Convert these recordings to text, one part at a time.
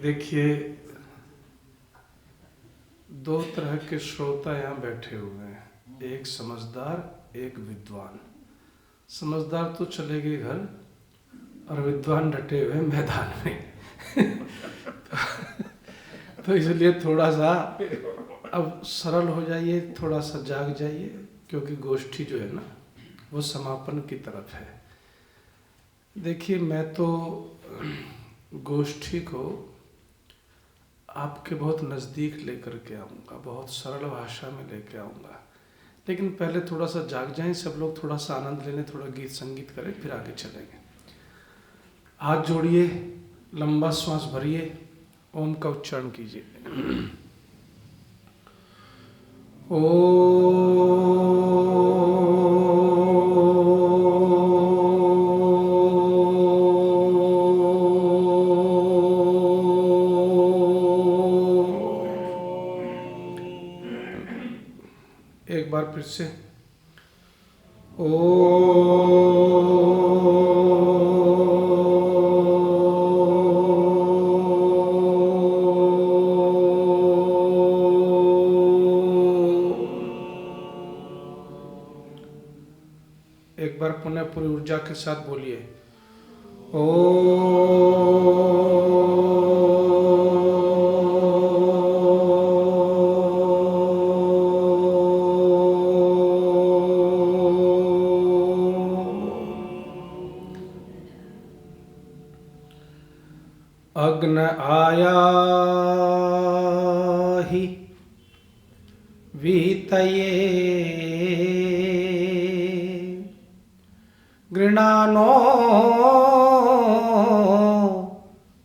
देखिए, दो तरह के श्रोता यहाँ बैठे हुए हैं, एक समझदार एक विद्वान। समझदार तो चले गए घर और विद्वान डटे हुए मैदान में। तो इसलिए थोड़ा सा अब सरल हो जाइए, थोड़ा सा जाग जाइए, क्योंकि गोष्ठी जो है ना वो समापन की तरफ है। देखिए, मैं तो गोष्ठी को आपके बहुत नज़दीक लेकर के आऊँगा, बहुत सरल भाषा में लेके आऊँगा, लेकिन पहले थोड़ा सा जाग जाएं सब लोग, थोड़ा सा आनंद ले लें, थोड़ा गीत संगीत करें, फिर आगे चलेंगे। हाथ जोड़िए, लंबा श्वास भरिए, ओम का उच्चारण कीजिए। एक बार फिर से एक बार पुनः पूरी ऊर्जा के साथ बोलिए अग्न आया ही वीतये गृणानो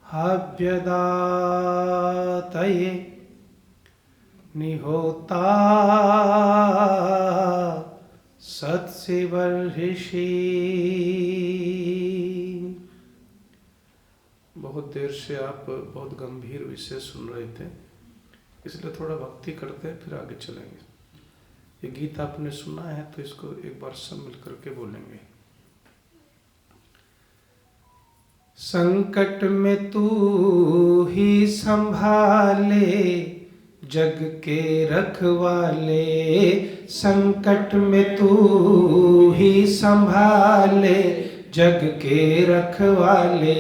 हव्यदातये निहोता सत्सिवर्षि। बहुत देर से आप बहुत गंभीर विषय सुन रहे थे, इसलिए थोड़ा भक्ति करते हैं, फिर आगे चलेंगे। ये गीत आपने सुना है तो इसको एक बार सब मिलकर के बोलेंगे। संकट में तू ही संभाले जग के रखवाले, संकट में तू ही संभाले जग के रखवाले।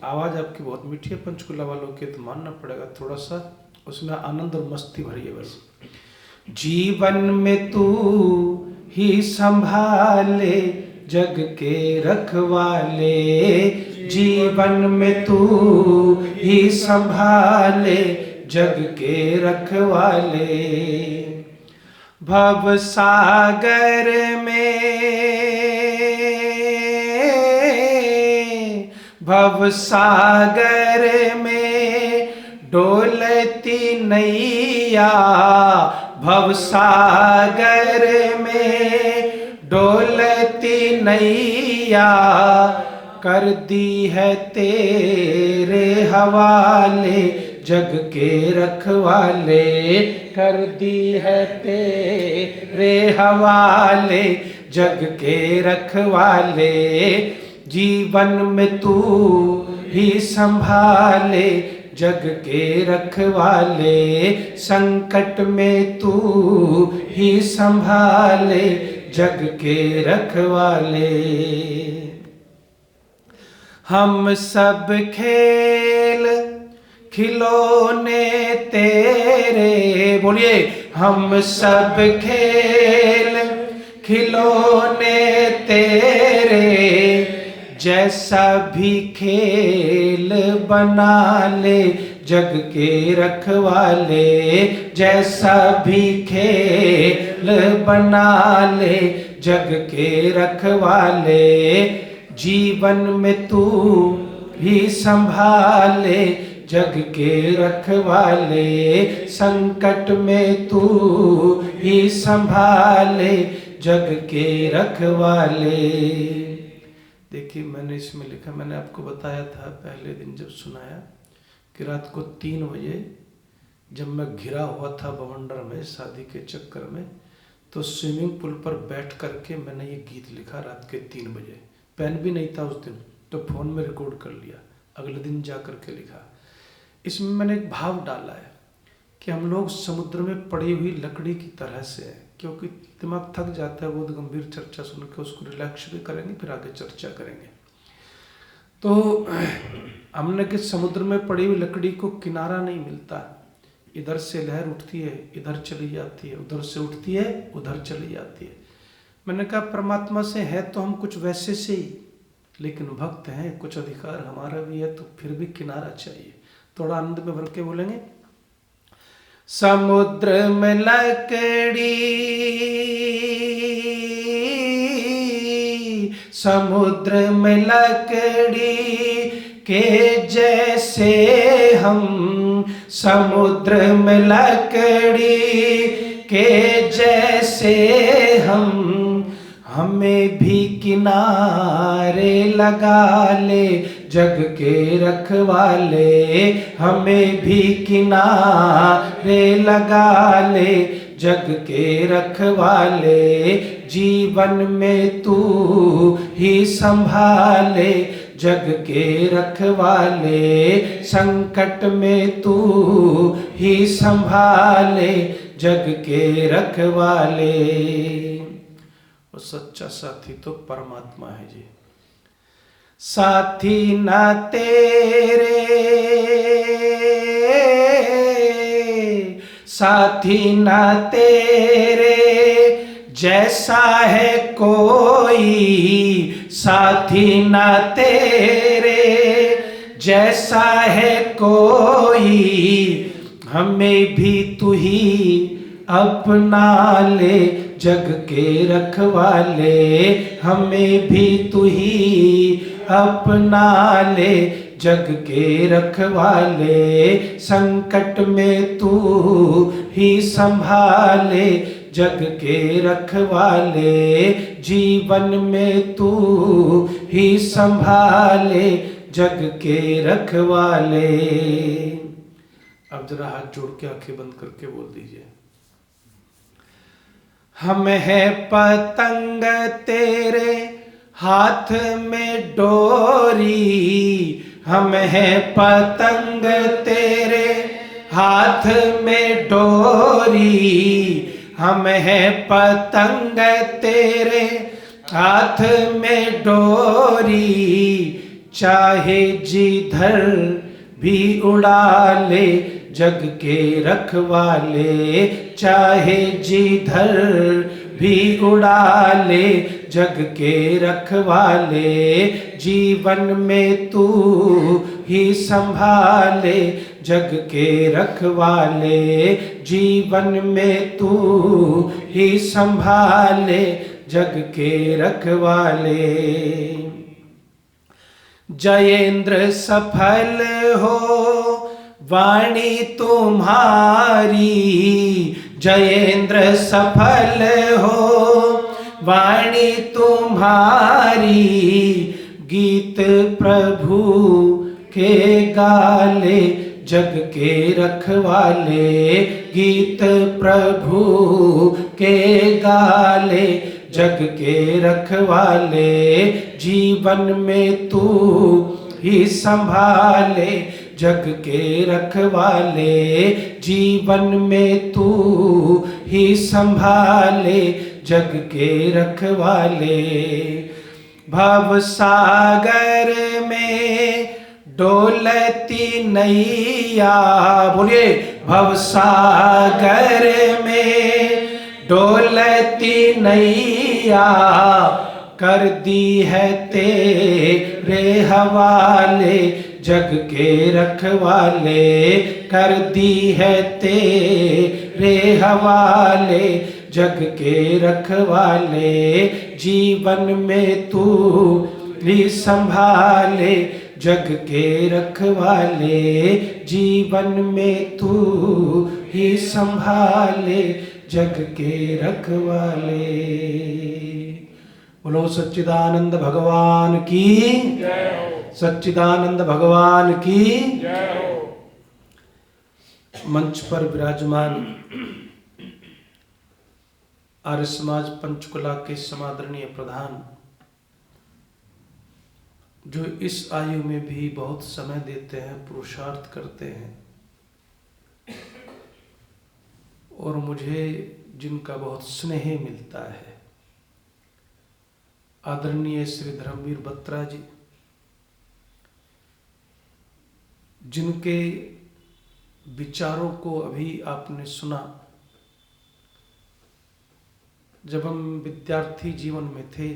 आवाज आपकी बहुत मीठी है पंचकुला वालों के, तो मानना पड़ेगा, थोड़ा सा उसमें आनंद और मस्ती भरी है बस। जीवन में तू ही संभाले जग के रखवाले, जीवन में तू ही संभाले जग के रखवाले। भव सागर में, भव सागर में डोलती नैया, भव सागर में डोलती नैया कर दी है तेरे हवाले जग के रखवाले, कर दी है तेरे हवाले जग के रखवाले। जीवन में तू ही संभाले जग के रखवाले, संकट में तू ही संभाले जग के रखवाले। हम सब खेल खिलौने तेरे, बोलिए, हम सब खेल खिलौने तेरे, जैसा भी खेल बना ले जग के रखवाले, जैसा भी खेल बना ले जग के रखवाले। जीवन में तू भी संभाले जग के रखवाले, संकट में तू ही संभाले जग के रखवाले। देखिए, मैंने इसमें लिखा, मैंने आपको बताया था पहले दिन जब सुनाया कि रात को 3 बजे जब मैं घिरा हुआ था बवंडर में शादी के चक्कर में, तो स्विमिंग पूल पर बैठ करके मैंने ये गीत लिखा रात के 3 बजे। पेन भी नहीं था उस दिन, तो फ़ोन में रिकॉर्ड कर लिया, अगले दिन जा कर के लिखा। इसमें मैंने एक भाव डाला है कि हम लोग समुद्र में पड़ी हुई लकड़ी की तरह से है, क्योंकि दिमाग थक जाता है बहुत गंभीर चर्चा सुन के, उसको रिलैक्स भी करेंगे फिर आगे चर्चा करेंगे। तो हमने कि समुद्र में पड़ी हुई लकड़ी को किनारा नहीं मिलता, इधर से लहर उठती है इधर चली जाती है, उधर से उठती है उधर चली जाती है। मैंने कहा परमात्मा से है तो हम कुछ वैसे से ही, लेकिन भक्त हैं, कुछ अधिकार हमारा भी है, तो फिर भी किनारा चाहिए। थोड़ा आनंद में भर के बोलेंगे। समुद्र में लकड़ी, समुद्र में लकड़ी के जैसे हम, समुद्र में लकड़ी के जैसे हम, हमें भी किनारे लगा ले जग के रखवाले, हमें भी किनारे लगा ले जग के रखवाले, जीवन में तू ही संभाले जग के रखवाले, संकट में तू ही संभाले जग के रखवाले। और सच्चा साथी तो परमात्मा है जी। साथी ना तेरे, साथी ना तेरे जैसा है कोई, साथी ना तेरे जैसा है कोई, हमें भी तू ही अपना ले जग के रखवाले, हमें भी तू ही अपना ले जग के रखवाले, संकट में तू ही संभाले जग के रखवाले, जीवन में तू ही संभाले जग के रखवाले। अब जरा हाथ जोड़ के आंखें बंद करके बोल दीजिए। हम है पतंग तेरे हाथ में डोरी, हम है पतंग तेरे हाथ में डोरी, हम है पतंग तेरे हाथ में डोरी, चाहे जिधर भी उड़ा ले जग के रखवाले, चाहे जिधर भी उड़ा ले जग के रखवाले, जीवन में तू ही संभाले जग के रखवाले, जीवन में तू ही संभाले जग के रखवाले। जयेंद्र सफल हो वाणी तुम्हारी, जयेंद्र सफल हो वाणी तुम्हारी, गीत प्रभु के गाले जग के रखवाले, गीत प्रभु के गाले जग के रखवाले, जीवन में तू ही संभाले जग के रखवाले, जीवन में तू ही संभाले जग के रखवाले। भव सागर में डोलती नैया, बोलिए भव सागर में डोलती नैया, कर दी है तेरे हवाले जग के रखवाले, कर दी है तेरे हवाले जग के रखवाले, जीवन में तू भी संभाले जग के रखवाले, जीवन में तू ही संभाले जग के रखवाले। बोलो सच्चिदानंद भगवान की जय हो, सच्चिदानंद भगवान की जय हो। मंच पर विराजमान आर्य समाज पंचकुला के समादरणीय प्रधान जो इस आयु में भी बहुत समय देते हैं, पुरुषार्थ करते हैं, और मुझे जिनका बहुत स्नेह मिलता है, आदरणीय श्री धर्मवीर बत्रा जी, जिनके विचारों को अभी आपने सुना। जब हम विद्यार्थी जीवन में थे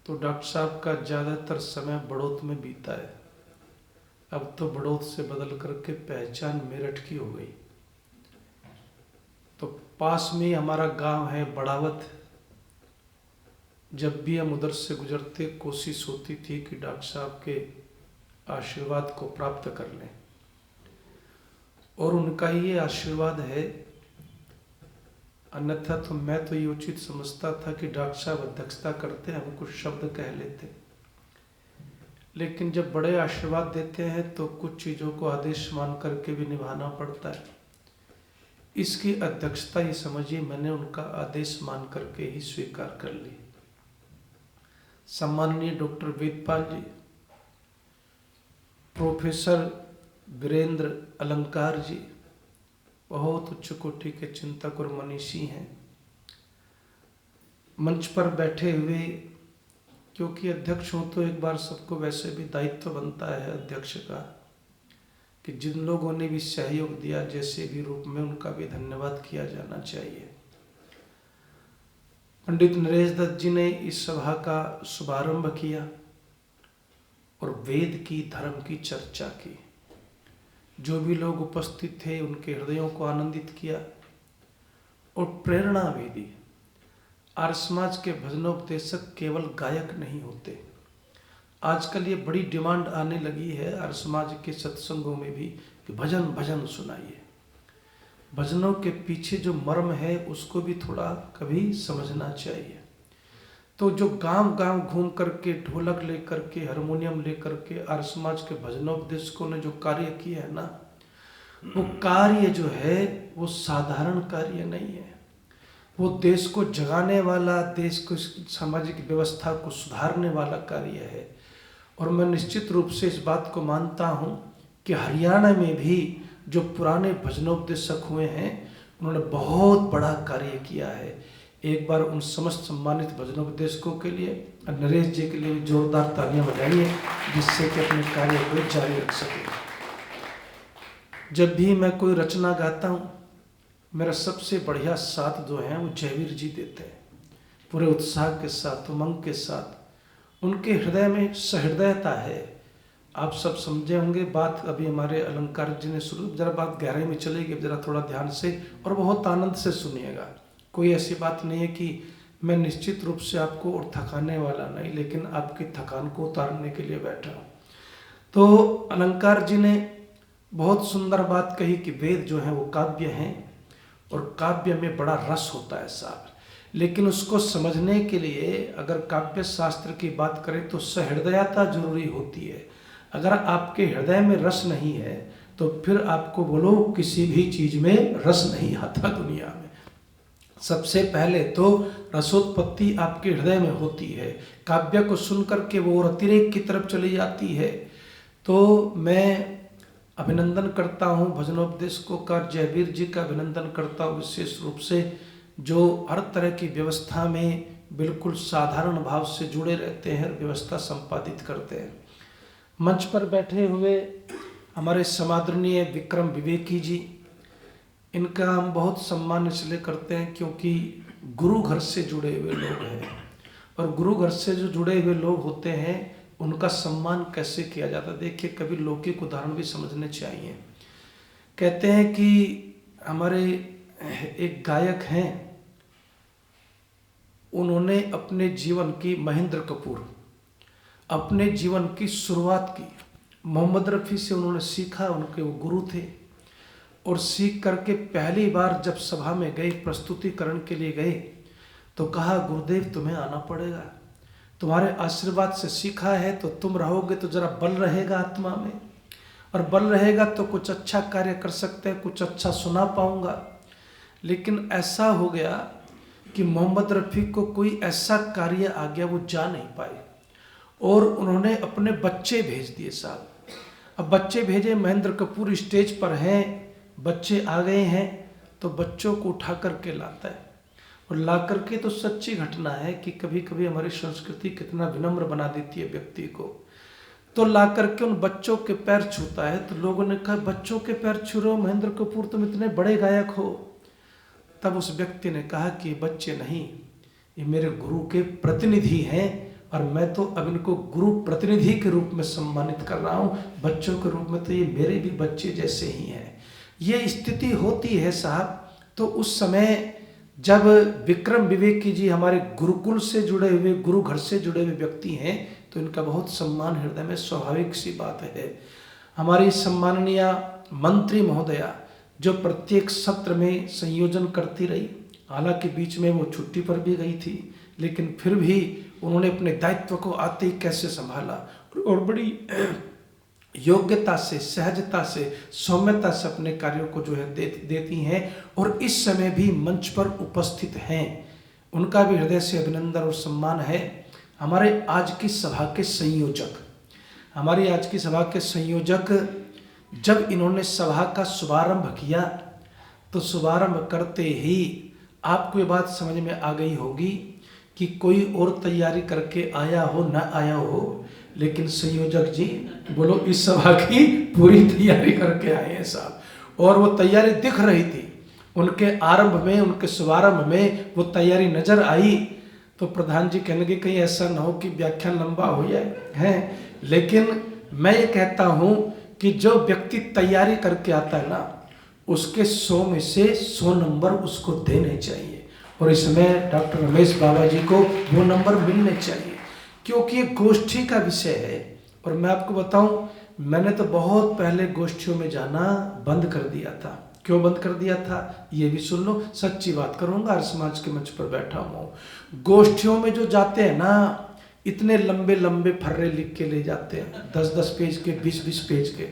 तो डॉक्टर साहब का ज़्यादातर समय बड़ौत में बीता है। अब तो बड़ौत से बदल करके पहचान मेरठ की हो गई। तो पास में हमारा गांव है बड़ावत। जब भी हम उधर से गुजरते कोशिश होती थी कि डॉक्टर साहब के आशीर्वाद को प्राप्त कर लें, और उनका ये आशीर्वाद है। अन्यथा तो मैं तो ये उचित समझता था कि डॉक्टर साहब अध्यक्षता करते, हम कुछ शब्द कह लेते, लेकिन जब बड़े आशीर्वाद देते हैं तो कुछ चीज़ों को आदेश मान करके भी निभाना पड़ता है। इसकी अध्यक्षता ही समझिए मैंने उनका आदेश मान करके ही स्वीकार कर ली। सम्माननीय डॉक्टर वेदपाल जी, प्रोफेसर वीरेंद्र अलंकार जी बहुत उच्च कोटि के चिंतक और मनीषी हैं। मंच पर बैठे हुए, क्योंकि अध्यक्ष हो तो एक बार सबको वैसे भी दायित्व बनता है अध्यक्ष का कि जिन लोगों ने भी सहयोग दिया जैसे भी रूप में, उनका भी धन्यवाद किया जाना चाहिए। पंडित नरेश दत्त जी ने इस सभा का शुभारंभ किया और वेद की, धर्म की चर्चा की। जो भी लोग उपस्थित थे उनके हृदयों को आनंदित किया और प्रेरणा भी दी। आर्य समाज के भजनोपदेशक केवल गायक नहीं होते। आजकल ये बड़ी डिमांड आने लगी है आर्य समाज के सत्संगों में भी कि भजन भजन सुनाइए। भजनों के पीछे जो मर्म है उसको भी थोड़ा कभी समझना चाहिए। तो जो गांव गांव घूम करके ढोलक लेकर के, हारमोनियम लेकर के आर्य समाज के भजनोपदेशकों ने जो कार्य किया है ना, वो कार्य जो है वो साधारण कार्य नहीं है। वो देश को जगाने वाला, देश को सामाजिक व्यवस्था को सुधारने वाला कार्य है। और मैं निश्चित रूप से इस बात को मानता हूँ कि हरियाणा में भी जो पुराने भजनोपदेशक हुए हैं उन्होंने बहुत बड़ा कार्य किया है। एक बार उन समस्त सम्मानित भजनोपदेशकों के लिए और नरेश जी के लिए जोरदार तालियां बजाइए, जिससे कि अपने कार्य को जारी रख सके। जब भी मैं कोई रचना गाता हूँ, मेरा सबसे बढ़िया साथ जो है वो जयवीर जी देते हैं, पूरे उत्साह के साथ, उमंग के साथ। उनके हृदय में सहृदयता है। आप सब समझे होंगे बात। अभी हमारे अलंकार जी ने शुरू, जरा बात गहराई में चलेगी, जरा थोड़ा ध्यान से और बहुत आनंद से सुनिएगा। कोई ऐसी बात नहीं है कि मैं निश्चित रूप से आपको और थकाने वाला नहीं, लेकिन आपकी थकान को उतारने के लिए बैठा हूँ। तो अलंकार जी ने बहुत सुंदर बात कही कि वेद जो है वो काव्य हैं और काव्य में बड़ा रस होता है साहब। लेकिन उसको समझने के लिए अगर काव्य शास्त्र की बात करें तो सहृदयता जरूरी होती है। अगर आपके हृदय में रस नहीं है तो फिर आपको बोलो किसी भी चीज में रस नहीं आता दुनिया में। सबसे पहले तो रसोत्पत्ति आपके हृदय में होती है। काव्य को सुनकर के वो अतिरेक की तरफ चली जाती है। तो मैं अभिनंदन करता हूँ भजनोपदेशकों का, जयवीर जी का अभिनंदन करता हूँ विशेष रूप से, जो हर तरह की व्यवस्था में बिल्कुल साधारण भाव से जुड़े रहते हैं, व्यवस्था संपादित करते हैं। मंच पर बैठे हुए हमारे समादरणीय विक्रम विवेकी जी, इनका हम बहुत सम्मान इसलिए करते हैं क्योंकि गुरु घर से जुड़े हुए लोग हैं, और गुरु घर से जो जुड़े हुए लोग होते हैं उनका सम्मान कैसे किया जाता है। देखिए, कभी लौकिक उदाहरण भी समझने चाहिए। कहते हैं कि हमारे एक गायक हैं, उन्होंने अपने जीवन की, महेंद्र कपूर, अपने जीवन की शुरुआत की मोहम्मद रफ़ी से उन्होंने सीखा। उनके वो गुरु थे। और सीख करके पहली बार जब सभा में गए, प्रस्तुतिकरण के लिए गए, तो कहा गुरुदेव तुम्हें आना पड़ेगा, तुम्हारे आशीर्वाद से सीखा है, तो तुम रहोगे तो जरा बल रहेगा आत्मा में, और बल रहेगा तो कुछ अच्छा कार्य कर सकते हैं, कुछ अच्छा सुना पाऊंगा। लेकिन ऐसा हो गया कि मोहम्मद रफ़ी को कोई ऐसा कार्य आ गया वो जा नहीं पाए। और उन्होंने अपने बच्चे भेज दिए साहब। अब बच्चे भेजे, महेंद्र कपूर स्टेज पर हैं, बच्चे आ गए हैं, तो बच्चों को उठा करके लाता है और ला करके, तो सच्ची घटना है कि कभी कभी हमारी संस्कृति कितना विनम्र बना देती है व्यक्ति को। तो ला करके उन बच्चों के पैर छूता है, तो लोगों ने कहा बच्चों के पैर छू रहे हो महेंद्र कपूर, तुम इतने बड़े गायक हो। तब उस व्यक्ति ने कहा कि बच्चे नहीं, ये मेरे गुरु के प्रतिनिधि हैं और मैं तो अब इनको गुरु प्रतिनिधि के रूप में सम्मानित कर रहा हूँ, बच्चों के रूप में तो ये मेरे भी बच्चे जैसे ही हैं। ये स्थिति होती है साहब। तो उस समय जब विक्रम विवेकी जी हमारे गुरुकुल से जुड़े हुए, गुरु घर से जुड़े हुए व्यक्ति हैं, तो इनका बहुत सम्मान हृदय में स्वाभाविक सी बात है। हमारी सम्माननीय मंत्री महोदया जो प्रत्येक सत्र में संयोजन करती रही, हालांकि बीच में वो छुट्टी पर भी गई थी, लेकिन फिर भी उन्होंने अपने दायित्व को आते ही कैसे संभाला और बड़ी योग्यता से, सहजता से, सौम्यता से अपने कार्यों को जो है देती हैं और इस समय भी मंच पर उपस्थित हैं। उनका भी हृदय से अभिनंदन और सम्मान है। हमारे आज की सभा के संयोजक, हमारी आज की सभा के संयोजक, जब इन्होंने सभा का शुभारंभ किया तो शुभारंभ करते ही आपको ये बात समझ में आ गई होगी कि कोई और तैयारी करके आया हो ना आया हो, लेकिन संयोजक जी बोलो इस सभा की पूरी तैयारी करके आए हैं साहब। और वो तैयारी दिख रही थी उनके आरंभ में, उनके शुभारंभ में वो तैयारी नजर आई। तो प्रधान जी कहने लगे कहीं ऐसा ना हो कि व्याख्यान लंबा हो जाए है। लेकिन मैं ये कहता हूँ कि जो व्यक्ति तैयारी करके आता है ना, उसके 100 में से 100 नंबर उसको देने चाहिए और इसमें डॉक्टर रमेश बाबा जी को वो नंबर मिलने चाहिए, क्योंकि ये गोष्ठी का विषय है। और मैं आपको बताऊं, मैंने तो बहुत पहले गोष्ठियों में जाना बंद कर दिया था। क्यों बंद कर दिया था ये भी सुन लो, सच्ची बात करूंगा, हर समाज के मंच पर बैठा हूँ। गोष्ठियों में जो जाते हैं ना, इतने लंबे लंबे फर्रे लिख के ले जाते हैं, 10-10 पेज के, 20-20 पेज के,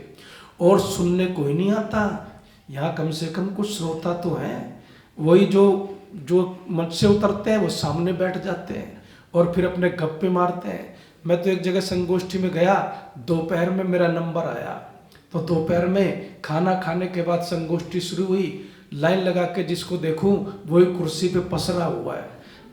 और सुनने कोई नहीं आता। यहाँ कम से कम कुछ श्रोता तो हैं, वही जो मंच से उतरते हैं वो सामने बैठ जाते हैं और फिर अपने गप्पे मारते हैं। मैं तो एक जगह संगोष्ठी में गया, दोपहर में मेरा नंबर आया, तो दोपहर में खाना खाने के बाद संगोष्ठी शुरू हुई। लाइन लगा के जिसको देखूं वही कुर्सी पे पसरा हुआ है।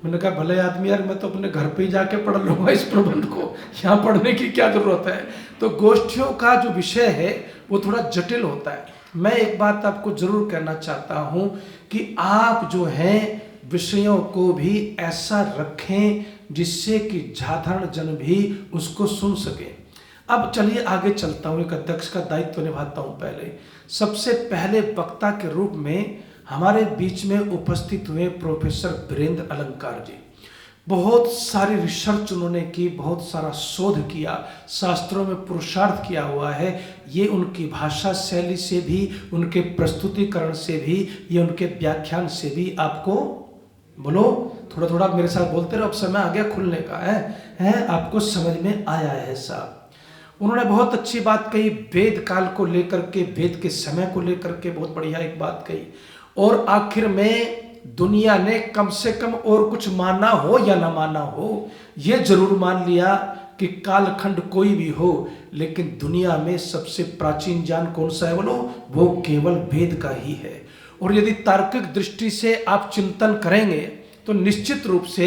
मैंने कहा भले आदमी यार, मैं तो अपने घर पे ही जाके पढ़ लूँगा इस प्रबंध को, यहाँ पढ़ने की क्या जरूरत है। तो गोष्ठियों का जो विषय है वो थोड़ा जटिल होता है। मैं एक बात आपको जरूर कहना चाहता हूँ कि आप जो हैं विषयों को भी ऐसा रखें जिससे कि साधारण जन भी उसको सुन सके। अब चलिए आगे चलता हूँ, एक अध्यक्ष का दायित्व निभाता हूँ। पहले सबसे पहले वक्ता के रूप में हमारे बीच में उपस्थित हुए प्रोफेसर वीरेंद्र अलंकार जी। बहुत सारी रिसर्च उन्होंने की, बहुत सारा शोध किया, शास्त्रों में पुरुषार्थ किया हुआ है। ये उनकी भाषा शैली से भी, उनके प्रस्तुतिकरण से भी, ये उनके व्याख्यान से भी आपको, बोलो थोड़ा थोड़ा मेरे साथ बोलते रहो, अब समय आ गया खुलने का है आपको समझ में आया है साहब। उन्होंने बहुत अच्छी बात कही, वेद काल को लेकर के, वेद के समय को लेकर के बहुत बढ़िया एक बात कही। और आखिर में दुनिया ने कम से कम और कुछ माना हो या ना माना हो, ये जरूर मान लिया कि कालखंड कोई भी हो, लेकिन दुनिया में सबसे प्राचीन ज्ञान कौन सा है बोलो, वो केवल वेद का ही है। और यदि तार्किक दृष्टि से आप चिंतन करेंगे तो निश्चित रूप से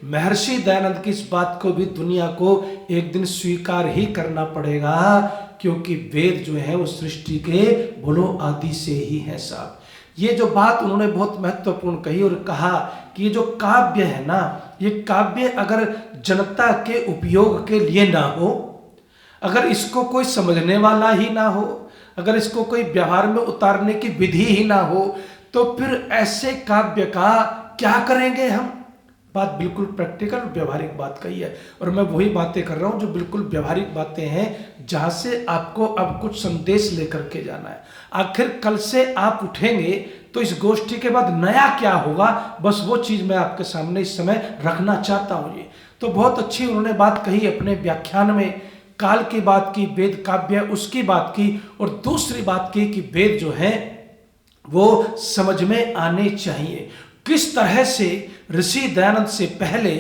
महर्षि दयानंद की इस बात को भी दुनिया को एक दिन स्वीकार ही करना पड़ेगा, क्योंकि वेद जो है वो सृष्टि के बोलो आदि से ही है साहब। ये जो बात उन्होंने बहुत महत्वपूर्ण कही और कहा कि ये जो काव्य है ना, ये काव्य अगर जनता के उपयोग के लिए ना हो, अगर इसको कोई समझने वाला ही ना हो, अगर इसको कोई व्यवहार में उतारने की विधि ही ना हो, तो फिर ऐसे काव्य का क्या करेंगे हम। बात बिल्कुल प्रैक्टिकल व्यवहारिक बात कही है, और मैं वही बातें कर रहा हूं जो बिल्कुल व्यवहारिक बातें हैं, जहां से आपको अब कुछ संदेश लेकर के जाना है। आखिर कल से आप उठेंगे तो इस गोष्ठी के बाद नया क्या होगा, बस वो चीज मैं आपके सामने इस समय रखना चाहता हूं। ये तो बहुत अच्छी उन्होंने बात कही अपने व्याख्यान में, काल की बात की, वेद काव्य उसकी बात की, और दूसरी बात की कि वेद जो है वो समझ में आने चाहिए। किस तरह से ऋषि दयानंद से पहले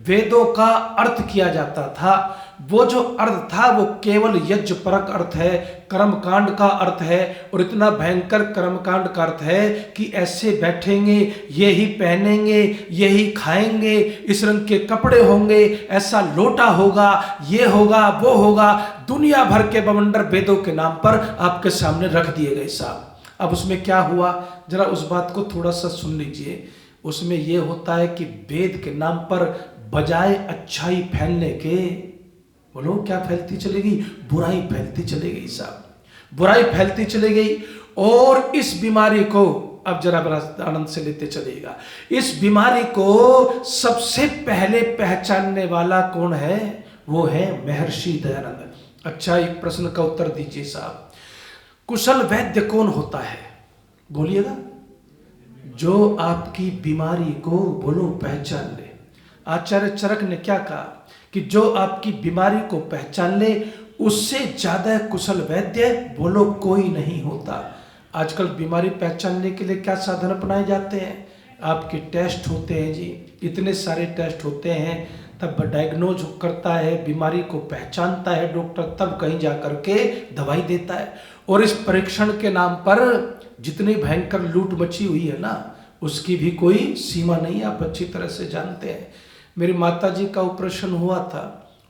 वेदों का अर्थ किया जाता था। वो जो अर्थ था वो केवल यज्ञ परक अर्थ है, कर्मकांड का अर्थ है, और इतना भयंकर कर्मकांड का अर्थ है कि ऐसे बैठेंगे, यही पहनेंगे, यही खाएंगे, इस रंग के कपड़े होंगे, ऐसा लोटा होगा, ये होगा, वो होगा। दुनिया भर के बवंडर वेदों के नाम पर आपके सामने रख दिए गए साहब। अब उसमें क्या हुआ, जरा उस बात को थोड़ा सा सुन लीजिए। उसमें यह होता है कि वेद के नाम पर बजाय अच्छाई फैलने के, बोलो क्या फैलती चली गई, बुराई फैलती चली गई साहब, बुराई फैलती चली गई। और इस बीमारी को अब जरा बड़ा आनंद से लेते चलेगा, इस बीमारी को सबसे पहले पहचानने वाला कौन है, वो है महर्षि दयानंद। अच्छा, एक प्रश्न का उत्तर दीजिए साहब, कुशल वैद्य कौन होता है, बोलिएगा। जो आपकी बीमारी को, बोलो, पहचान ले। आचार्य चरक ने क्या कहा कि जो आपकी बीमारी को पहचान ले, उससे ज्यादा कुशल वैद्य, बोलो, कोई नहीं होता। आजकल बीमारी पहचानने के लिए क्या साधन अपनाए जाते हैं, आपके टेस्ट होते हैं जी, इतने सारे टेस्ट होते हैं, तब डायग्नोज करता है, बीमारी को पहचानता है डॉक्टर, तब कहीं जा करके दवाई देता है। और इस परीक्षण के नाम पर जितनी भयंकर लूट मची हुई है ना, उसकी भी कोई सीमा नहीं, आप अच्छी तरह से जानते हैं। मेरी माताजी का ऑपरेशन हुआ था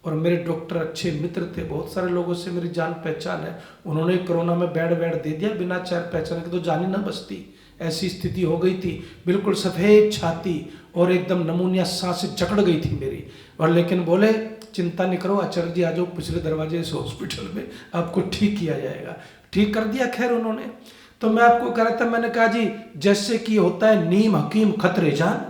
और मेरे डॉक्टर अच्छे मित्र थे, बहुत सारे लोगों से मेरी जान पहचान है। उन्होंने कोरोना में बेड दे दिया, बिना चार पहचान के तो जान ही ना बचती, ऐसी स्थिति हो गई थी। बिल्कुल सफ़ेद छाती और एकदम नमूनिया सांसें जकड़ गई थी मेरी। और लेकिन बोले चिंता नहीं करो आचार्य जी, आ जाओ पिछले दरवाजे से हॉस्पिटल में, आपको ठीक किया जाएगा। ठीक कर दिया खैर उन्होंने। तो मैं आपको कह रहा था, मैंने कहा जी जैसे कि होता है नीम हकीम खतरे जान,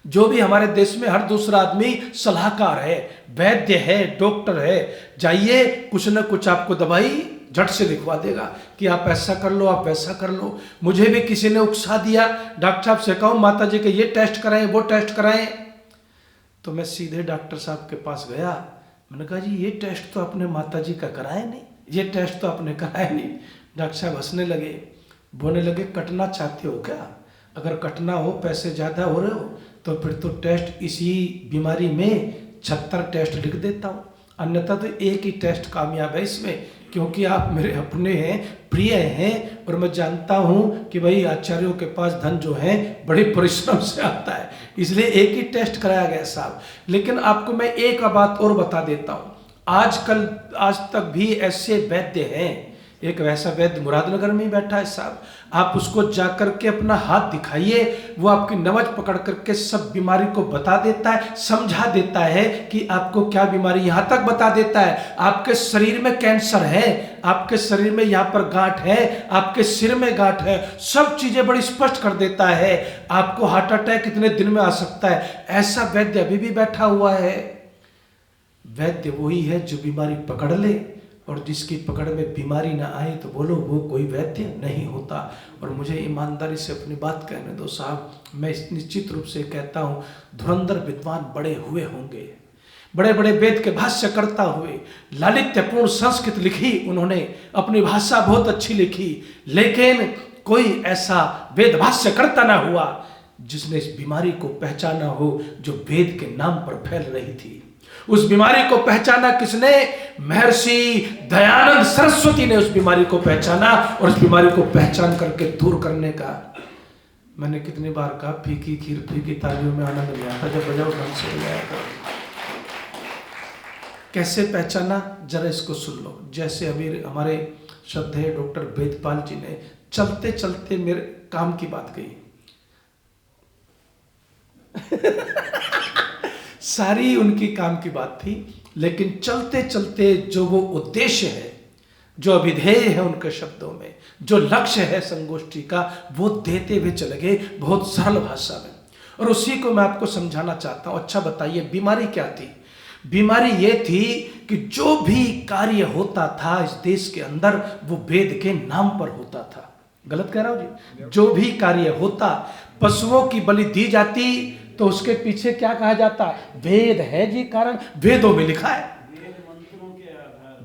जो भी हमारे देश में हर दूसरा आदमी सलाहकार है, वैद्य है, डॉक्टर है, जाइए कुछ न कुछ आपको दवाई झट से लिखवा देगा कि आप ऐसा कर लो, आप वैसा कर लो। मुझे भी किसी ने उकसा दिया, डॉक्टर साहब से कहूँ माता जी के ये टेस्ट कराएं, वो टेस्ट कराएं। तो मैं सीधे डॉक्टर साहब के पास गया, मैंने कहा जी ये टेस्ट तो अपने माता जी का कराया नहीं, ये टेस्ट तो आपने कराया नहीं। डॉक्टर साहब हंसने लगे, बोलने लगे कटना चाहते हो क्या, अगर कटना हो, पैसे ज़्यादा हो रहे हो, तो फिर तो टेस्ट इसी बीमारी में 76 टेस्ट लिख देता हूँ, अन्यथा तो एक ही टेस्ट कामयाब है इसमें, क्योंकि आप मेरे अपने हैं, प्रिय हैं, और मैं जानता हूँ कि भाई आचार्यों के पास धन जो है बड़े परिश्रम से आता है, इसलिए एक ही टेस्ट कराया गया साहब। लेकिन आपको मैं एक बात और बता देता हूँ, आज तक भी ऐसे वैद्य हैं, एक वैसा वैद्य मुरादनगर में ही बैठा है साहब, आप उसको जाकर के अपना हाथ दिखाइए, वो आपकी नवज पकड़ करके सब बीमारी को बता देता है, समझा देता है कि आपको क्या बीमारी, यहाँ तक बता देता है आपके शरीर में कैंसर है, आपके शरीर में यहाँ पर गांठ है, आपके सिर में गांठ है, सब चीजें बड़ी स्पष्ट कर देता है, आपको हार्ट अटैक कितने दिन में आ सकता है। ऐसा वैद्य अभी भी बैठा हुआ है। वैद्य वही है जो बीमारी पकड़ ले, और जिसकी पकड़ में बीमारी ना आए तो बोलो वो कोई वैद्य नहीं होता। और मुझे ईमानदारी से अपनी बात कहने दो साहब, मैं निश्चित रूप से कहता हूँ धुरंधर विद्वान बड़े हुए होंगे, बड़े बड़े वेद के भाष्य करता हुए, लालित्यपूर्ण संस्कृत लिखी उन्होंने, अपनी भाषा बहुत अच्छी लिखी, लेकिन कोई ऐसा वेद भाष्य करता ना हुआ जिसने इस बीमारी को पहचाना हो जो वेद के नाम पर फैल रही थी। उस बीमारी को पहचाना किसने, महर्षि दयानंद सरस्वती ने उस बीमारी को पहचाना, और उस बीमारी को पहचान करके दूर करने का, मैंने कितनी बार कहा, फीकी खीर फीकी तालियों में आनंद नहीं आता, जब बजाओ ढंग से हो जाएगा। कैसे पहचाना, जरा इसको सुन लो। जैसे अभी हमारे श्रद्धेय डॉक्टर वेदपाल जी ने चलते चलते मेरे काम की बात कही सारी उनकी काम की बात थी, लेकिन चलते चलते जो वो उद्देश्य है, जो अभिधेय है उनके शब्दों में, जो लक्ष्य है संगोष्ठी का, वो देते हुए चले गए बहुत सरल भाषा में, और उसी को मैं आपको समझाना चाहता हूं। अच्छा बताइए बीमारी क्या थी? बीमारी ये थी कि जो भी कार्य होता था इस देश के अंदर वो वेद के नाम पर होता था। गलत कह रहा हूं जी? जो भी कार्य होता, पशुओं की बलि दी जाती तो उसके पीछे क्या कहा जाता? वेद है जी, कारण वेदों में लिखा है,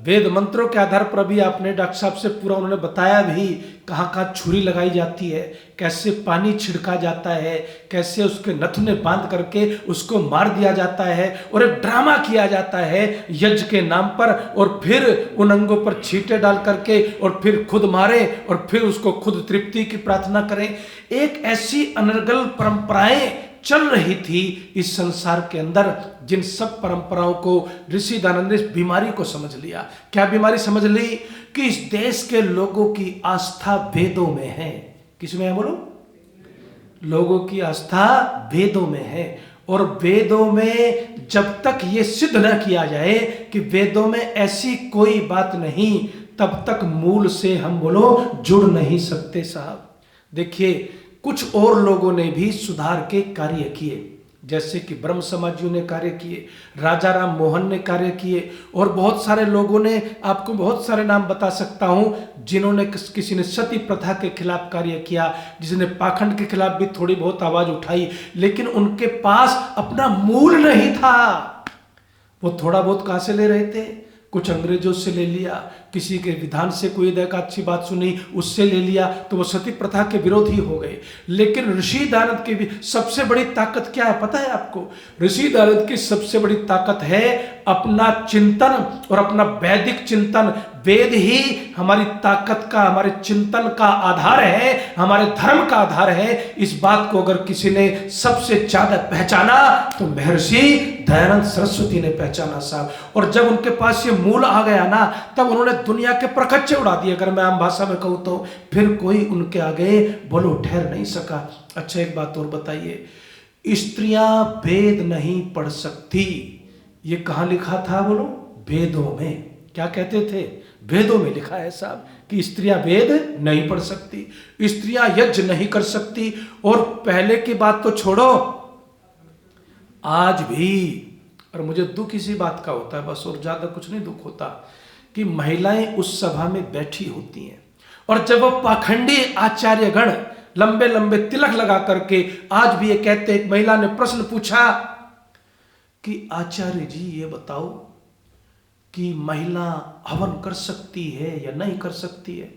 वेद मंत्रों के आधार पर भी आपने डॉक्टर साहब से पूरा उन्होंने बताया भी, कहाँ कहाँ छुरी लगाई जाती है, कैसे पानी छिड़का जाता है, कैसे उसके नथुने बांध करके उसको मार दिया जाता है और एक ड्रामा किया जाता है यज्ञ के नाम पर, और फिर उन अंगों पर छींटे डाल करके और फिर खुद मारे और फिर उसको खुद तृप्ति की प्रार्थना करें। एक ऐसी अनर्गल परंपराएं चल रही थी इस संसार के अंदर, जिन सब परंपराओं को ऋषि दानंद ने इस बीमारी को समझ लिया। क्या बीमारी समझ ली? कि इस देश के लोगों की आस्था वेदों में है। किसमें है बोलो? लोगों की आस्था वेदों में है, और वेदों में जब तक ये सिद्ध न किया जाए कि वेदों में ऐसी कोई बात नहीं, तब तक मूल से हम बोलो जुड़ नहीं सकते साहब। देखिए, कुछ और लोगों ने भी सुधार के कार्य किए, जैसे कि ब्रह्म समाजियों ने कार्य किए, राजा राम मोहन ने कार्य किए, और बहुत सारे लोगों ने, आपको बहुत सारे नाम बता सकता हूं, जिन्होंने किसी ने सती प्रथा के खिलाफ कार्य किया, जिसने पाखंड के खिलाफ भी थोड़ी बहुत आवाज उठाई, लेकिन उनके पास अपना मूल नहीं था। वो थोड़ा बहुत कहां से ले रहे थे? कुछ अंग्रेजों से ले लिया, किसी के विधान से कोई एक अच्छी बात सुनी उससे ले लिया, तो वो सती प्रथा के विरोधी हो गए। लेकिन ऋषि दानंद की भी सबसे बड़ी ताकत क्या है पता है आपको? ऋषि दानंद की सबसे बड़ी ताकत है अपना चिंतन और अपना वैदिक चिंतन। वेद ही हमारी ताकत का, हमारे चिंतन का आधार है, हमारे धर्म का आधार है। इस बात को अगर किसी ने सबसे ज्यादा पहचाना तो महर्षि दयानंद सरस्वती ने पहचाना साहब। और जब उनके पास ये मूल आ गया ना, तब उन्होंने दुनिया के प्रकच्चे उड़ा दिए, अगर मैं आम भाषा में कहूं तो। फिर कोई उनके आगे बोलो ठहर नहीं सका। अच्छा, एक बात और बताइए, स्त्रियां वेद नहीं पढ़ सकती, ये कहां लिखा था बोलो? वेदों में। क्या कहते थे? वेदों में लिखा है साहब कि स्त्रियां वेद नहीं पढ़ सकती, स्त्रियां यज्ञ नहीं कर सकती। और पहले की बात तो छोड़ो, आज भी, और मुझे दुख इसी बात का होता है बस, और ज्यादा कुछ नहीं दुख होता, कि महिलाएं उस सभा में बैठी होती हैं, और जब वो पाखंडी आचार्यगण लंबे लंबे तिलक लगा करके, आज भी ये कहते, एक महिला ने प्रश्न पूछा कि आचार्य जी ये बताओ कि महिला हवन कर सकती है या नहीं कर सकती है,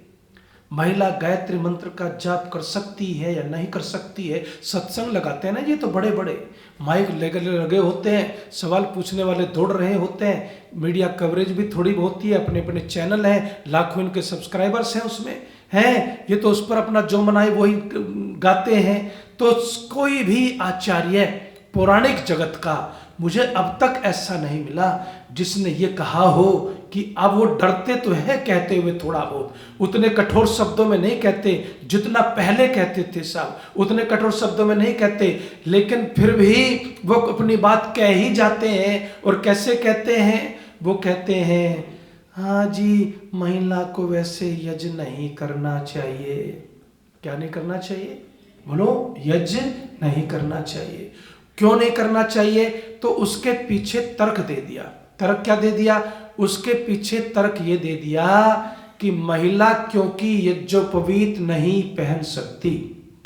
महिला गायत्री मंत्र का जाप कर सकती है या नहीं कर सकती है। सत्संग लगाते हैं ना, ये तो बड़े बड़े माइक लगे होते हैं, सवाल पूछने वाले दौड़ रहे होते हैं, मीडिया कवरेज भी थोड़ी बहुत ही है, अपने अपने चैनल हैं, लाखों इनके सब्सक्राइबर्स हैं उसमें हैं, ये तो उस पर अपना जो मनाए वही गाते हैं। तो कोई भी आचार्य पौराणिक जगत का मुझे अब तक ऐसा नहीं मिला जिसने ये कहा हो कि अब वो डरते तो है कहते हुए थोड़ा बहुत, उतने कठोर शब्दों में नहीं कहते जितना पहले कहते थे साहब, उतने कठोर शब्दों में नहीं कहते, लेकिन फिर भी वो अपनी बात कह ही जाते हैं। और कैसे कहते हैं? वो कहते हैं, हाँ जी, महिला को वैसे यज्ञ नहीं करना चाहिए। क्या नहीं करना चाहिए बोलो? यज्ञ नहीं करना चाहिए। क्यों नहीं करना चाहिए? तो उसके पीछे तर्क दे दिया। तर्क क्या दे दिया? उसके पीछे तर्क ये दे दिया कि महिला क्योंकि यज्ञोपवीत नहीं पहन सकती।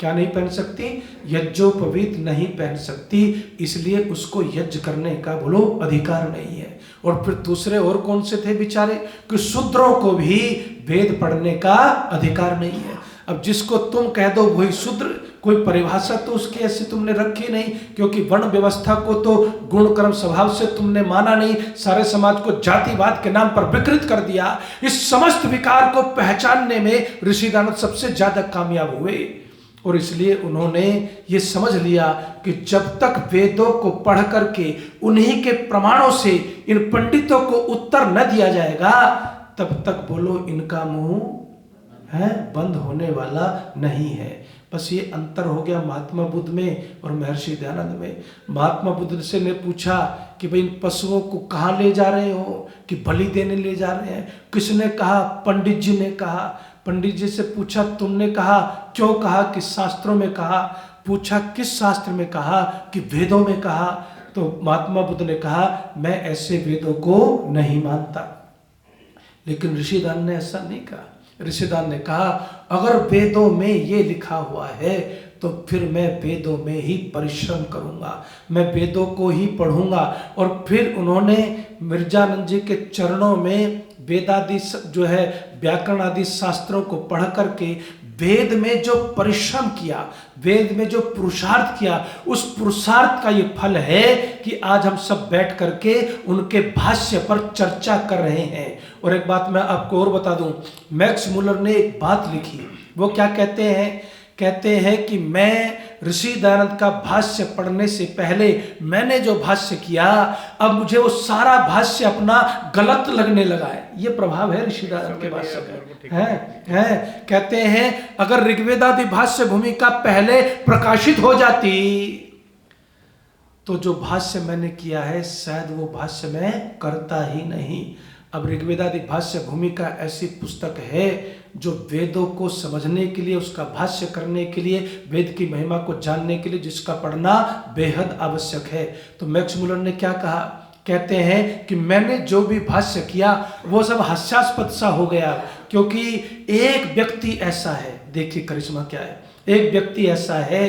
क्या नहीं पहन सकती? यज्ञोपवीत नहीं पहन सकती, इसलिए उसको यज्ञ करने का बोलो अधिकार नहीं है। और फिर दूसरे और कौन से थे बेचारे कि शूद्रों को भी वेद पढ़ने का अधिकार नहीं है। अब जिसको तुम कह दो वही शूद्र, कोई परिभाषा तो उसकी ऐसी तुमने रखी नहीं, क्योंकि वर्ण व्यवस्था को तो गुण कर्म स्वभाव से तुमने माना नहीं, सारे समाज को जातिवाद के नाम पर विकृत कर दिया। इस समस्त विकार को पहचानने में ऋषि दानंद सबसे ज्यादा कामयाब हुए, और इसलिए उन्होंने ये समझ लिया कि जब तक वेदों को पढ़ करके उन्हीं के प्रमाणों से इन पंडितों को उत्तर न दिया जाएगा, तब तक बोलो इनका मुंह है बंद होने वाला नहीं है। बस ये अंतर हो गया महात्मा बुद्ध में और महर्षि दयानंद में। महात्मा बुद्ध से ने पूछा कि भाई इन पशुओं को कहाँ ले जा रहे हो, कि बलि देने ले जा रहे हैं। किसने कहा? पंडित जी ने कहा। पंडित जी से पूछा तुमने कहा? क्यों कहा? कि शास्त्रों में कहा। पूछा किस शास्त्र में कहा? कि वेदों में कहा। तो महात्मा बुद्ध ने कहा मैं ऐसे वेदों को नहीं मानता। लेकिन ऋषिदान ने ऐसा नहीं कहा। ऋषिदान ने कहा अगर वेदों में ये लिखा हुआ है तो फिर मैं वेदों में ही परिश्रम करूंगा, मैं वेदों को ही पढ़ूंगा। और फिर उन्होंने मिर्जानंद जी के चरणों में वेदादि जो है व्याकरण आदि शास्त्रों को पढ़ करके वेद में जो परिश्रम किया, वेद में जो पुरुषार्थ किया, उस पुरुषार्थ का ये फल है कि आज हम सब बैठ करके उनके भाष्य पर चर्चा कर रहे हैं। और एक बात मैं आपको और बता दूं, मैक्स मुलर ने एक बात लिखी, वो क्या कहते हैं कि मैं ऋषि दयानंद का भाष्य पढ़ने से पहले मैंने जो भाष्य किया, अब मुझे वो सारा भाष्य अपना गलत लगने लगा है। ये प्रभाव है ऋषि दयानंद के भाष्य का। है कहते हैं अगर ऋग्वेदादि भाष्य भूमिका पहले प्रकाशित हो जाती तो जो भाष्य मैंने किया है शायद वो भाष्य मैं करता ही नहीं। अब ऋग्वेदादि भाष्य भूमिका ऐसी पुस्तक है जो वेदों को समझने के लिए, उसका भाष्य करने के लिए, वेद की महिमा को जानने के लिए जिसका पढ़ना बेहद आवश्यक है। तो मैक्स मुलर ने क्या कहा, कहते हैं कि मैंने जो भी भाष्य किया वो सब हास्यास्पद सा हो गया, क्योंकि एक व्यक्ति ऐसा है, देखिए करिश्मा क्या है, एक व्यक्ति ऐसा है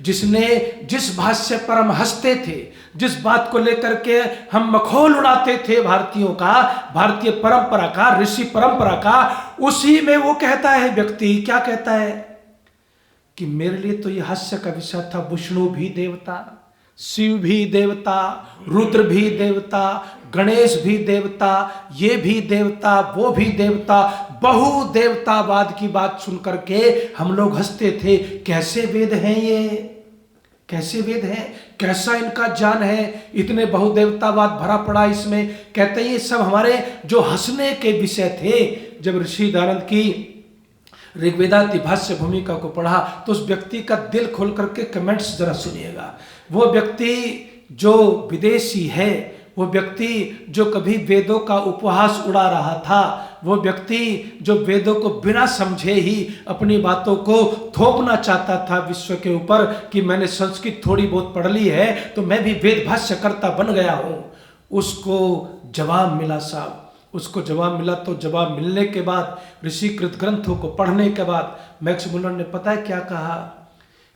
जिसने जिस भाष्य पर हम हंसते थे, जिस बात को लेकर के हम मखौल उड़ाते थे भारतीयों का, भारतीय परंपरा का, ऋषि परंपरा का, उसी में वो कहता है व्यक्ति, क्या कहता है कि मेरे लिए तो ये हास्य का विषय था, विष्णु भी देवता, शिव भी देवता, रुद्र भी देवता, गणेश भी देवता, ये भी देवता, वो भी देवता, बहु देवतावाद की बात सुन करके हम लोग हंसते थे। कैसे वेद हैं ये, कैसे वेद हैं, कैसा इनका ज्ञान है, इतने बहुदेवतावाद भरा पड़ा इसमें। कहते हैं ये सब हमारे जो हंसने के विषय थे। जब ऋषि दयानंद की ऋग्वेदादि भाष्य भूमिका को पढ़ा तो उस व्यक्ति का दिल खोल करके कमेंट्स जरा सुनिएगा। वो व्यक्ति जो विदेशी है, वो व्यक्ति जो कभी वेदों का उपहास उड़ा रहा था, वो व्यक्ति जो वेदों को बिना समझे ही अपनी बातों को थोपना चाहता था विश्व के ऊपर कि मैंने संस्कृत थोड़ी बहुत पढ़ ली है तो मैं भी वेद भाष्यकर्ता बन गया हूं, उसको जवाब मिला साहब, उसको जवाब मिला। तो जवाब मिलने के बाद, ऋषिकृत ग्रंथों को पढ़ने के बाद मैक्स मुलर ने पता है क्या कहा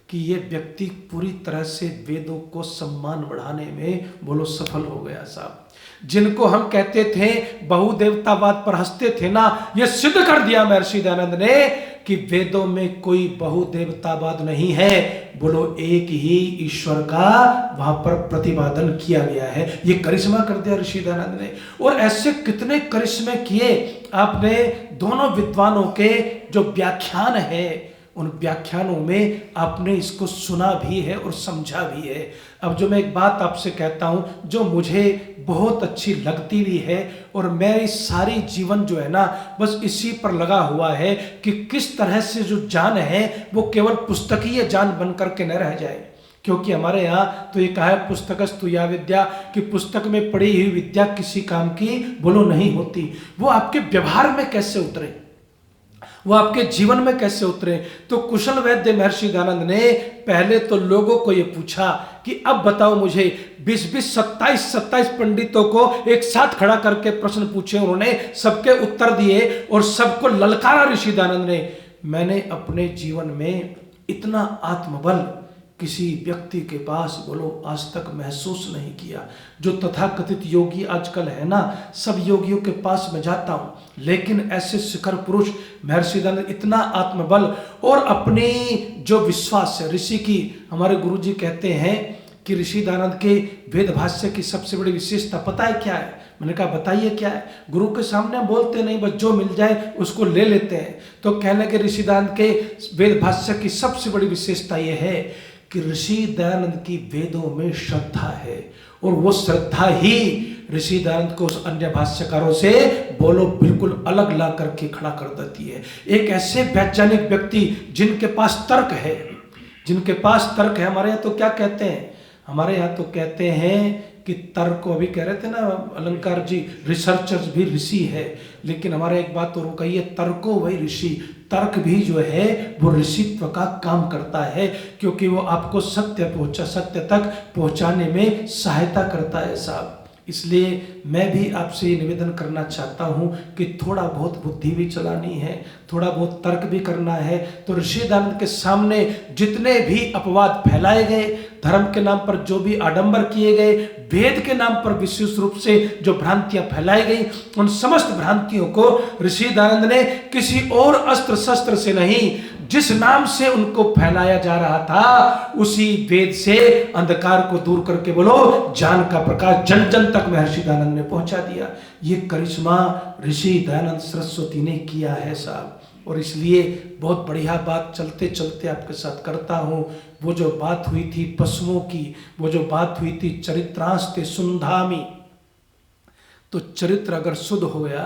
कि ये व्यक्ति पूरी तरह से वेदों को सम्मान बढ़ाने में बोलो सफल हो गया साहब। जिनको हम कहते थे बहुदेवतावाद पर हंसते थे ना, ये सिद्ध कर दिया महर्षि दयानंद ने कि वेदों में कोई बहुदेवतावाद नहीं है, बोलो एक ही ईश्वर का वहां पर प्रतिपादन किया गया है। ये करिश्मा कर दिया ऋषि दयानंद ने। और ऐसे कितने करिश्मे किए आपने। दोनों विद्वानों के जो व्याख्यान है उन व्याख्यानों में आपने इसको सुना भी है और समझा भी है। अब जो मैं एक बात आपसे कहता हूं जो मुझे बहुत अच्छी लगती भी है, और मेरी सारी जीवन जो है ना बस इसी पर लगा हुआ है कि किस तरह से जो ज्ञान है वो केवल पुस्तकीय ज्ञान बन करके न रह जाए। क्योंकि हमारे यहाँ तो ये कहा है पुस्तकस्तु या विद्या, कि पुस्तक में पढ़ी हुई विद्या किसी काम की बोलो नहीं होती। वो आपके व्यवहार में कैसे उतरे, वो आपके जीवन में कैसे उतरे। तो कुशल वैद्य महर्षि दयानंद ने पहले तो लोगों को ये पूछा कि अब बताओ मुझे, 20-20, 27-27 पंडितों को एक साथ खड़ा करके प्रश्न पूछे, उन्होंने सबके उत्तर दिए और सबको ललकारा ऋषि दयानंद ने। मैंने अपने जीवन में इतना आत्मबल किसी व्यक्ति के पास बोलो आज तक महसूस नहीं किया। जो तथाकथित योगी आजकल है ना, सब योगियों के पास मैं जाता हूं, लेकिन ऐसे शिखर पुरुष महर्षि दयानंद, इतना आत्मबल और अपनी जो विश्वास है ऋषि की। हमारे गुरुजी कहते हैं कि ऋषि दयानंद के वेद भाष्य की सबसे बड़ी विशेषता पता है क्या है? मैंने कहा बताइए क्या है। गुरु के सामने बोलते नहीं, बस जो मिल जाए उसको ले लेते हैं। तो कहने के ऋषि दयानंद के वेद भाष्य की सबसे बड़ी विशेषता यह है कि ऋषि दयानंद की वेदों में श्रद्धा है, और वो श्रद्धा ही ऋषि दयानंद को उस अन्य भाष्यकारों से बोलो बिल्कुल अलग ला करके खड़ा कर देती है। एक ऐसे वैज्ञानिक व्यक्ति जिनके पास तर्क है, जिनके पास तर्क है। हमारे यहाँ तो क्या कहते हैं, हमारे यहाँ तो कहते हैं कि तर्क को, अभी कह रहे थे ना अलंकार जी, रिसर्चर्स भी ऋषि है। लेकिन हमारे एक बात और कही है, तर्को वही ऋषि। तर्क भी जो है वो ऋषित्व का काम करता है, क्योंकि वो आपको सत्य तक पहुंचाने में सहायता करता है साहब। इसलिए मैं भी आपसे ये निवेदन करना चाहता हूँ कि थोड़ा बहुत बुद्धि भी चलानी है, थोड़ा बहुत तर्क भी करना है। तो ऋषि दयानंद के सामने जितने भी अपवाद फैलाए गए, धर्म के नाम पर जो भी आडंबर किए गए, वेद के नाम पर विशेष रूप से जो भ्रांतियां फैलाई गई, उन समस्त भ्रांतियों को ऋषि दयानंद ने किसी और अस्त्र शस्त्र से नहीं, जिस नाम से उनको फैलाया जा रहा था उसी वेद से अंधकार को दूर करके बोलो ज्ञान का प्रकाश जन जन तक महर्षि दयानंद ने पहुंचा दिया। ये करिश्मा ऋषि दयानंद सरस्वती ने किया है साहब। और इसलिए बहुत बढ़िया बात चलते चलते आपके साथ करता हूं। वो जो बात हुई थी पशुओं की, वो जो बात हुई थी चरित्रास्ते सुंधामी, तो चरित्र अगर शुद्ध हो गया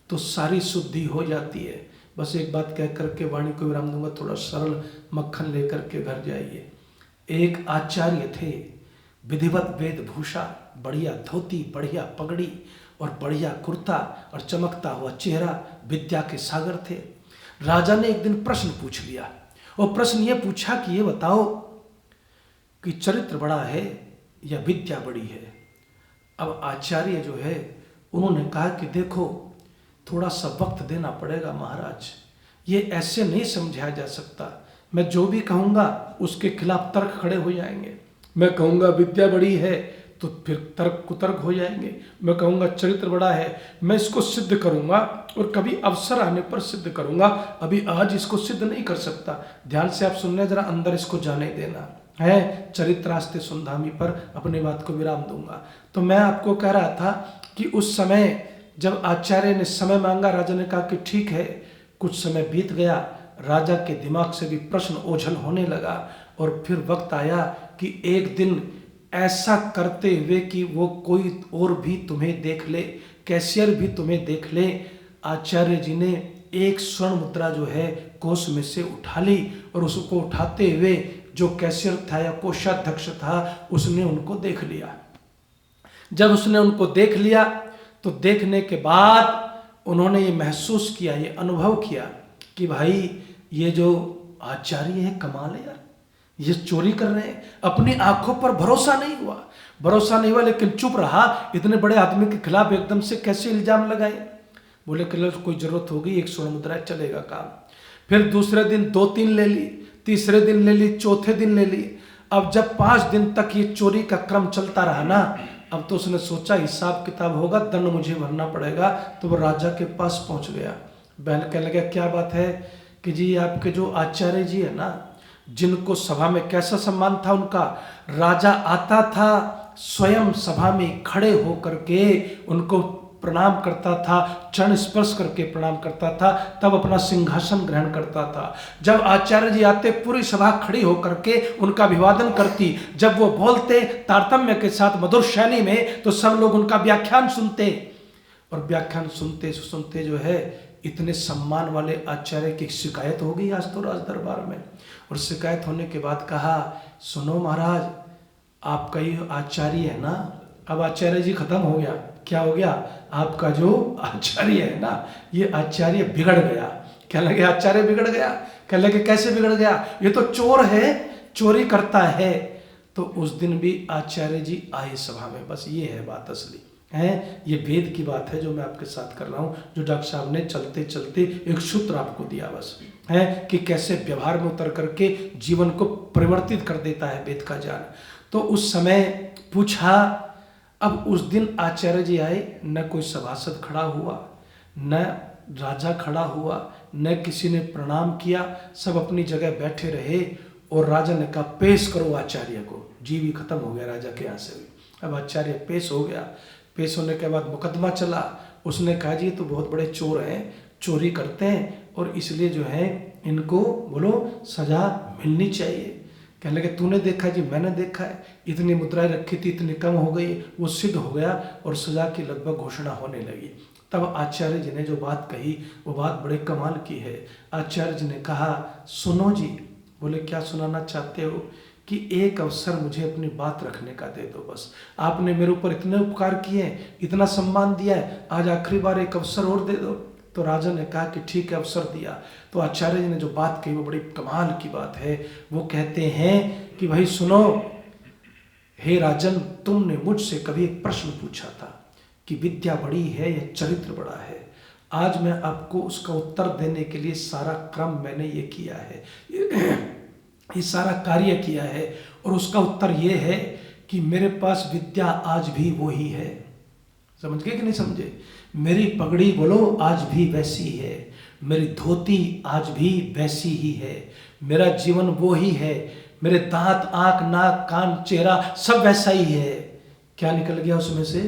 तो सारी शुद्धि हो जाती है। बस एक बात कह करके वाणी को विराम दूंगा, थोड़ा सरल मक्खन लेकर के घर जाइए। एक आचार्य थे, विधिवत वेदभूषा, बढ़िया धोती, बढ़िया पगड़ी और बढ़िया कुर्ता और चमकता हुआ चेहरा, विद्या के सागर थे। राजा ने एक दिन प्रश्न पूछ लिया और प्रश्न ये पूछा कि ये बताओ कि चरित्र बड़ा है या विद्या बड़ी है। अब आचार्य जो है उन्होंने कहा कि देखो थोड़ा सा वक्त देना पड़ेगा महाराज, ये ऐसे नहीं समझाया जा सकता। मैं जो भी कहूँगा उसके खिलाफ तर्क खड़े हो जाएंगे। मैं कहूँगा विद्या बड़ी है तो फिर तर्क कुतर्क हो जाएंगे। मैं कहूँगा चरित्र बड़ा है, मैं इसको सिद्ध करूँगा और कभी अवसर आने पर सिद्ध करूँगा, अभी आज इसको सिद्ध नहीं कर सकता। ध्यान से आप सुनने, जरा अंदर इसको जाने देना है। चरित्रास्ते सुंधामी पर अपनी बात को विराम दूंगा। तो मैं आपको कह रहा था कि उस समय जब आचार्य ने समय मांगा, राजा ने कहा कि ठीक है। कुछ समय बीत गया, राजा के दिमाग से भी प्रश्न ओझल होने लगा और फिर वक्त आया कि एक दिन ऐसा करते हुए कि वो कोई और भी तुम्हें देख ले, कैशियर भी तुम्हें देख ले। आचार्य जी ने एक स्वर्ण मुद्रा जो है कोष में से उठा ली और उसको उठाते हुए जो कैशियर था या कोषाध्यक्ष था उसने उनको देख लिया। जब उसने उनको देख लिया तो देखने के बाद उन्होंने ये महसूस किया, ये अनुभव किया कि भाई ये जो आचार्य है कमाल है यार, ये चोरी कर रहे हैं। अपनी आंखों पर भरोसा नहीं हुआ लेकिन चुप रहा। इतने बड़े आदमी के खिलाफ एकदम से कैसे इल्जाम लगाए। बोले कि कोई जरूरत होगी, एक स्वर्ण मुद्रा चलेगा काम। फिर दूसरे दिन 2-3 ले ली, तीसरे दिन ले ली, चौथे दिन ले ली। अब जब 5 दिन तक ये चोरी का क्रम चलता रहा ना, अब तो उसने सोचा हिसाब किताब होगा, दंड मुझे भरना पड़ेगा। तो वो राजा के पास पहुंच गया। बहन कहने लगा क्या बात है कि जी आपके जो आचार्य जी है ना, जिनको सभा में कैसा सम्मान था उनका, राजा आता था स्वयं सभा में खड़े होकर के उनको प्रणाम करता था, चरण स्पर्श करके प्रणाम करता था, तब अपना सिंहासन ग्रहण करता था। जब आचार्य जी आते पूरी सभा खड़ी होकर के उनका अभिवादन करती। जब वो बोलते तारतम्य के साथ मधुर शैली में तो सब लोग उनका व्याख्यान सुनते। और व्याख्यान सुनते सुनते जो है इतने सम्मान वाले आचार्य की शिकायत हो गई आज तो राज दरबार में। और शिकायत होने के बाद कहा सुनो महाराज, आपका ये आचार्य है ना, अब आचार्य जी खत्म हो गया। क्या हो गया? आपका जो आचार्य है ना, ये आचार्य बिगड़ गया। क्या लगे आचार्य बिगड़ गया? क्या लगे कैसे बिगड़ गया? ये तो चोर है, चोरी करता है। तो उस दिन भी आचार्य जी आए सभा में। बस ये है बात असली है। ये वेद की बात है जो मैं आपके साथ कर रहा हूँ, जो डॉक्टर साहब ने चलते चलते एक सूत्र आपको दिया बस है कि कैसे व्यवहार में उतर करके जीवन को परिवर्तित कर देता है वेद का ज्ञान। तो उस समय पूछा। अब उस दिन आचार्य जी आए, न कोई सभासद खड़ा हुआ, न राजा खड़ा हुआ, न किसी ने प्रणाम किया, सब अपनी जगह बैठे रहे। और राजा ने कहा पेश करो आचार्य को। जी भी खत्म हो गया राजा के यहाँ से। अब आचार्य पेश हो गया। पेश होने के बाद मुकदमा चला। उसने कहा जी तो बहुत बड़े चोर हैं, चोरी करते हैं और इसलिए जो है इनको बोलो सजा मिलनी चाहिए। कहने लगे तूने देखा? जी मैंने देखा है, इतनी मुद्राएं रखी थी, इतनी कम हो गई। वो सिद्ध हो गया और सजा की लगभग घोषणा होने लगी। तब आचार्य जी ने जो बात कही वो बात बड़े कमाल की है। आचार्य जी ने कहा सुनो जी। बोले क्या सुनाना चाहते हो? कि एक अवसर मुझे अपनी बात रखने का दे दो बस। आपने मेरे ऊपर इतने उपकार किए हैं, इतना सम्मान दिया है, आज आखिरी बार एक अवसर और दे दो। तो राजा ने कहा कि ठीक है अवसर दिया। तो आचार्य जी ने जो बात कही वो बड़ी कमाल की बात है। वो कहते हैं कि भाई सुनो, हे राजन, तुमने मुझसे कभी एक प्रश्न पूछा था कि विद्या बड़ी है या चरित्र बड़ा है। आज मैं आपको उसका उत्तर देने के लिए सारा क्रम मैंने ये किया है, ये सारा कार्य किया है, और उसका उत्तर ये है कि मेरे पास विद्या आज भी वही है। समझ गए कि नहीं समझे? मेरी पगड़ी बोलो आज भी वैसी है, मेरी धोती आज भी वैसी ही है, मेरा जीवन वो ही है, मेरे दांत, आंख, नाक, कान, चेहरा सब वैसा ही है। क्या निकल गया उसमें से?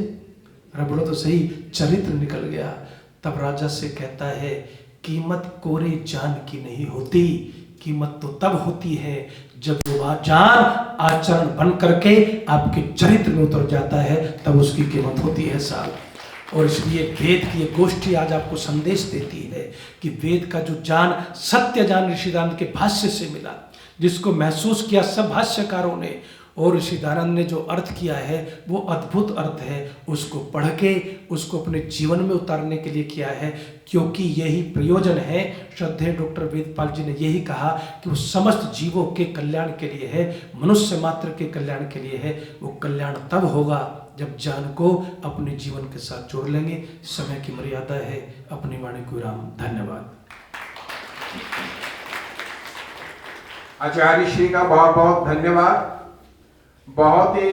अरे बोलो तो सही, चरित्र निकल गया। तब राजा से कहता है, कीमत कोरे जान की नहीं होती, कीमत तो तब होती है जब वो जान आचरण बन करके आपके चरित्र में उतर जाता है, तब उसकी कीमत होती है साहब। और इसलिए वेद की ये गोष्ठी आज आपको संदेश देती है कि वेद का जो ज्ञान, सत्य ज्ञान ऋषिदानंद के भाष्य से मिला, जिसको महसूस किया सब भाष्यकारों ने, और ऋषिदानंद ने जो अर्थ किया है वो अद्भुत अर्थ है। उसको पढ़ के उसको अपने जीवन में उतारने के लिए किया है, क्योंकि यही प्रयोजन है। श्रद्धेय डॉक्टर वेदपाल जी ने यही कहा कि वो समस्त जीवों के कल्याण के लिए है, मनुष्य मात्र के कल्याण के लिए है। वो कल्याण तब होगा जब ज्ञान को अपने जीवन के साथ जोड़ लेंगे। समय की मर्यादा है, अपनी वाणी को विराम। धन्यवाद। आचार्य श्री का बहुत बहुत धन्यवाद। बहुत ही